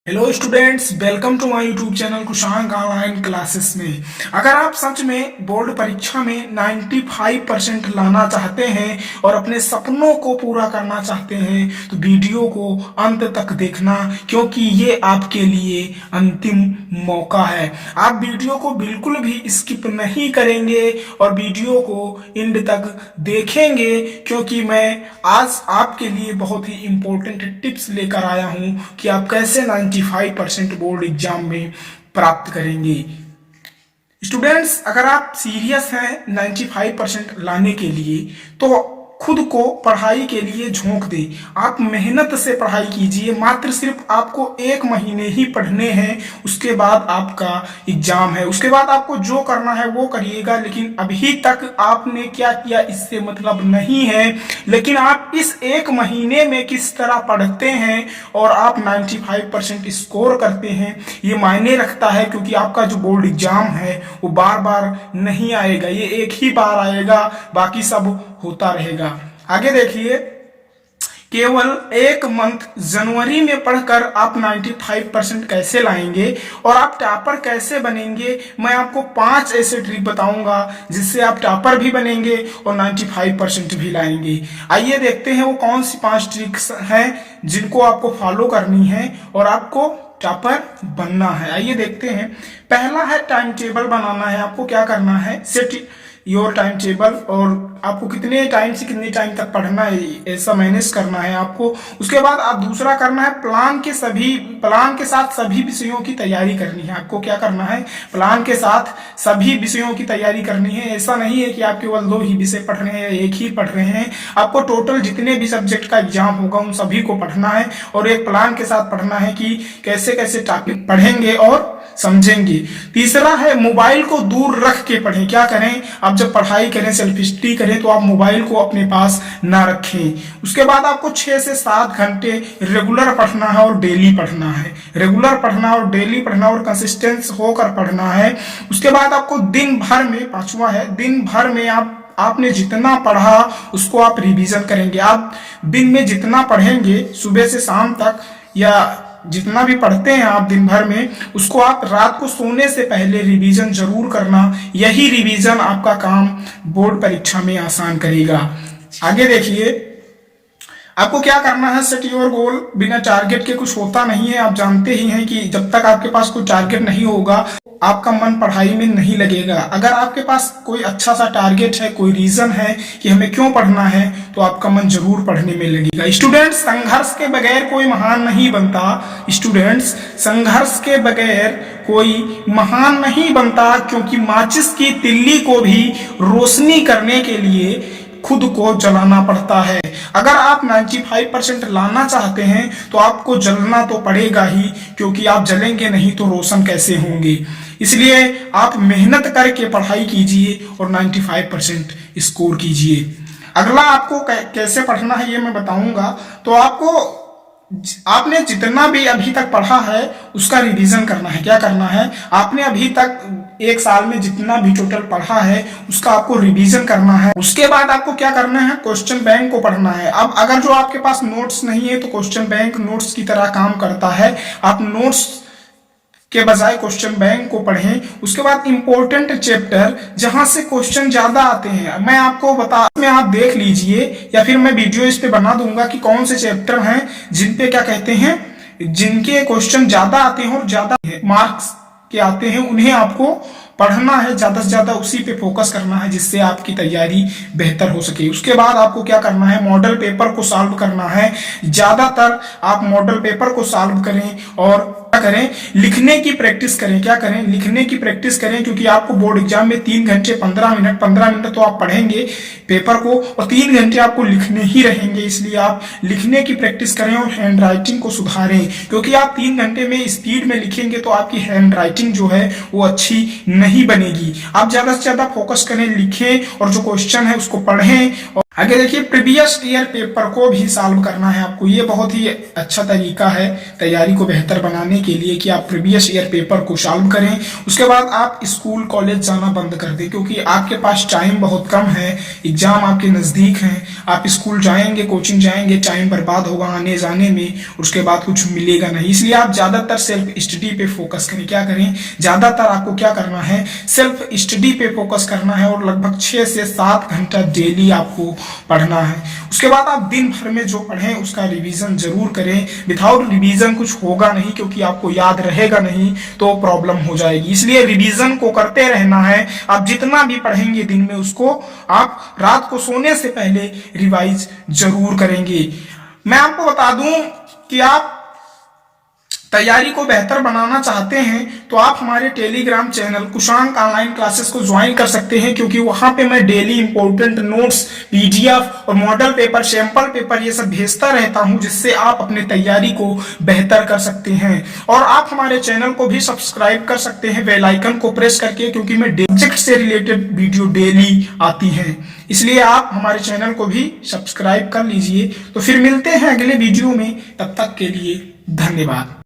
Hello students, welcome to my YouTube channel Kushank online classes में। अगर आप सच में बोर्ड परीक्षा में 95% लाना चाहते हैं और अपने सपनों को पूरा करना चाहते हैं तो वीडियो को अंत तक देखना, क्योंकि ये आपके लिए अंतिम मौका है। आप वीडियो को बिल्कुल भी स्किप नहीं करेंगे और वीडियो को एंड तक देखेंगे, क्योंकि मैं आज आपके लिए बहुत ही इम्पोर्टेंट टिप्स लेकर आया हूं कि आप कैसे 95% बोर्ड एग्जाम में प्राप्त करेंगे। स्टूडेंट्स, अगर आप सीरियस हैं 95% लाने के लिए तो खुद को पढ़ाई के लिए झोंक दे। आप मेहनत से पढ़ाई कीजिए। मात्र सिर्फ आपको 1 महीने ही पढ़ने हैं, उसके बाद आपका एग्जाम है। उसके बाद आपको जो करना है वो करिएगा, लेकिन अभी तक आपने क्या किया इससे मतलब नहीं है। लेकिन आप इस 1 महीने में किस तरह पढ़ते हैं और आप 95% स्कोर करते हैं, ये मायने रखता है। क्योंकि आपका जो बोर्ड एग्जाम है वो बार बार नहीं आएगा, ये एक ही बार आएगा, बाकी सब होता रहेगा। आगे देखिए, केवल 1 मंथ जनवरी में पढ़कर आप 95% कैसे लाएंगे और आप टॉपर कैसे बनेंगे, मैं आपको 5 ऐसे ट्रिक बताऊंगा जिससे आप टॉपर भी बनेंगे और 95% भी लाएंगे। आइए देखते हैं वो कौन सी 5 ट्रिक्स हैं जिनको आपको फॉलो करनी है और आपको टॉपर बनना है। आइए देखते हैं। पहला है टाइम टेबल बनाना है। आपको क्या करना है, सेट योर टाइम टेबल, और आपको कितने टाइम से कितने टाइम तक पढ़ना है ऐसा मैनेज करना है आपको। उसके बाद आप दूसरा करना है, प्लान के साथ सभी विषयों की तैयारी करनी है। आपको क्या करना है, प्लान के साथ सभी विषयों की तैयारी करनी है। ऐसा नहीं है कि आप केवल 2 ही विषय पढ़ रहे हैं या 1 ही पढ़ रहे हैं। आपको टोटल जितने भी सब्जेक्ट का एग्जाम होगा उन सभी को पढ़ना है और एक प्लान के साथ पढ़ना है कि कैसे कैसे टॉपिक पढ़ेंगे और समझेंगे। तीसरा है, मोबाइल को दूर रख के पढ़ें। क्या करें, आप जब पढ़ाई करें, सेल्फ स्टडी करें, तो आप मोबाइल को अपने पास ना रखें। उसके बाद आपको 6 से 7 घंटे रेगुलर पढ़ना है और डेली पढ़ना है। रेगुलर पढ़ना और डेली पढ़ना और कंसिस्टेंस होकर पढ़ना है। उसके बाद आपको दिन भर में, 5वां है, दिन भर में आपने जितना पढ़ा उसको आप रिवीजन करेंगे। आप दिन में जितना पढ़ेंगे सुबह से शाम तक, या जितना भी पढ़ते हैं आप दिन भर में, उसको आप रात को सोने से पहले रिवीजन जरूर करना। यही रिवीजन आपका काम बोर्ड परीक्षा में आसान करेगा। आगे देखिए, आपको क्या करना है, सेट योर गोल। बिना टारगेट के कुछ होता नहीं है। आप जानते ही हैं कि जब तक आपके पास कोई टारगेट नहीं होगा आपका मन पढ़ाई में नहीं लगेगा। अगर आपके पास कोई अच्छा सा टारगेट है, कोई रीजन है कि हमें क्यों पढ़ना है, तो आपका मन जरूर पढ़ने में लगेगा। स्टूडेंट्स, संघर्ष के बगैर कोई महान नहीं बनता। स्टूडेंट्स, संघर्ष के बगैर कोई महान नहीं बनता, क्योंकि माचिस की तिल्ली को भी रोशनी करने के लिए खुद को जलाना पड़ता है। अगर आप 95% लाना चाहते हैं तो आपको जलना तो पड़ेगा ही, क्योंकि आप जलेंगे नहीं तो रोशन कैसे होंगे। इसलिए आप मेहनत करके पढ़ाई कीजिए और 95% स्कोर कीजिए। अगला आपको कैसे पढ़ना है ये मैं बताऊंगा। तो आपने जितना भी अभी तक पढ़ा है उसका रिवीजन करना है। क्या करना है, आपने अभी तक 1 साल में जितना भी टोटल पढ़ा है उसका आपको रिवीजन करना है। उसके बाद आपको क्या करना है, क्वेश्चन बैंक को पढ़ना है। अब अगर जो आपके पास नोट्स नहीं है तो क्वेश्चन बैंक नोट्स की तरह काम करता है। आप नोट्स के बजाय क्वेश्चन बैंक को पढ़ें। उसके बाद इंपॉर्टेंट चैप्टर जहां से क्वेश्चन ज्यादा आते हैं, मैं आपको में आप देख लीजिए, या फिर मैं वीडियो इस पे बना दूंगा कि कौन से चैप्टर हैं जिन पे क्या कहते हैं, जिनके क्वेश्चन ज्यादा आते हैं और ज्यादा मार्क्स के आते हैं, उन्हें आपको पढ़ना है। ज्यादा से ज्यादा उसी पे फोकस करना है जिससे आपकी तैयारी बेहतर हो सके। उसके बाद आपको क्या करना है, मॉडल पेपर को सॉल्व करना है। ज्यादातर आप मॉडल पेपर को सॉल्व करें और क्या करें, लिखने की प्रैक्टिस करें। क्या करें, लिखने की प्रैक्टिस करें, क्योंकि आपको बोर्ड एग्जाम में 3 घंटे 15 मिनट तो आप पढ़ेंगे पेपर को और 3 घंटे आपको लिखने ही रहेंगे। इसलिए आप लिखने की प्रैक्टिस करें और हैंड राइटिंग को सुधारें, क्योंकि आप 3 घंटे में स्पीड में लिखेंगे तो आपकी हैंड राइटिंग जो है वो अच्छी नहीं बनेगी। आप ज्यादा से ज्यादा फोकस करें, लिखें और जो क्वेश्चन है उसको पढ़ें। और आगे देखिए, प्रीवियस ईयर पेपर को भी सॉल्व करना है आपको। ये बहुत ही अच्छा तरीका है तैयारी को बेहतर बनाने के लिए कि आप प्रीवियस ईयर पेपर को सॉल्व करें। उसके बाद आप स्कूल कॉलेज जाना बंद कर दें, क्योंकि आपके पास टाइम बहुत कम है, एग्जाम आपके नज़दीक हैं। आप स्कूल जाएंगे, कोचिंग जाएंगे, टाइम बर्बाद होगा आने जाने में, उसके बाद कुछ मिलेगा नहीं। इसलिए आप ज़्यादातर सेल्फ स्टडी पे फोकस करें। क्या करें, ज़्यादातर आपको क्या करना है, सेल्फ स्टडी पे फोकस करना है और लगभग 6 से 7 घंटा डेली आपको पढ़ना है। उसके बाद आप दिन भर में जो पढ़ें उसका रिवीजन जरूर करें। विदाउट रिवीजन कुछ होगा नहीं, क्योंकि आपको याद रहेगा नहीं तो प्रॉब्लम हो जाएगी। इसलिए रिवीजन को करते रहना है। आप जितना भी पढ़ेंगे दिन में, उसको आप रात को सोने से पहले रिवाइज जरूर करेंगे। मैं आपको बता दूं कि आप तैयारी को बेहतर बनाना चाहते हैं तो आप हमारे Telegram channel Kushank online classes को ज्वाइन कर सकते हैं, क्योंकि वहां पे मैं डेली इंपॉर्टेंट नोट्स, पीडीएफ और मॉडल पेपर, सैंपल पेपर ये सब भेजता रहता हूं, जिससे आप अपने तैयारी को बेहतर कर सकते हैं। और आप हमारे चैनल को भी सब्सक्राइब कर सकते हैं बेल आइकन को प्रेस करके, क्योंकि मैं सब्जेक्ट से रिलेटेड वीडियो डेली आती है। इसलिए आप हमारे चैनल को भी सब्सक्राइब कर लीजिए। तो फिर मिलते हैं अगले वीडियो में, तब तक के लिए धन्यवाद।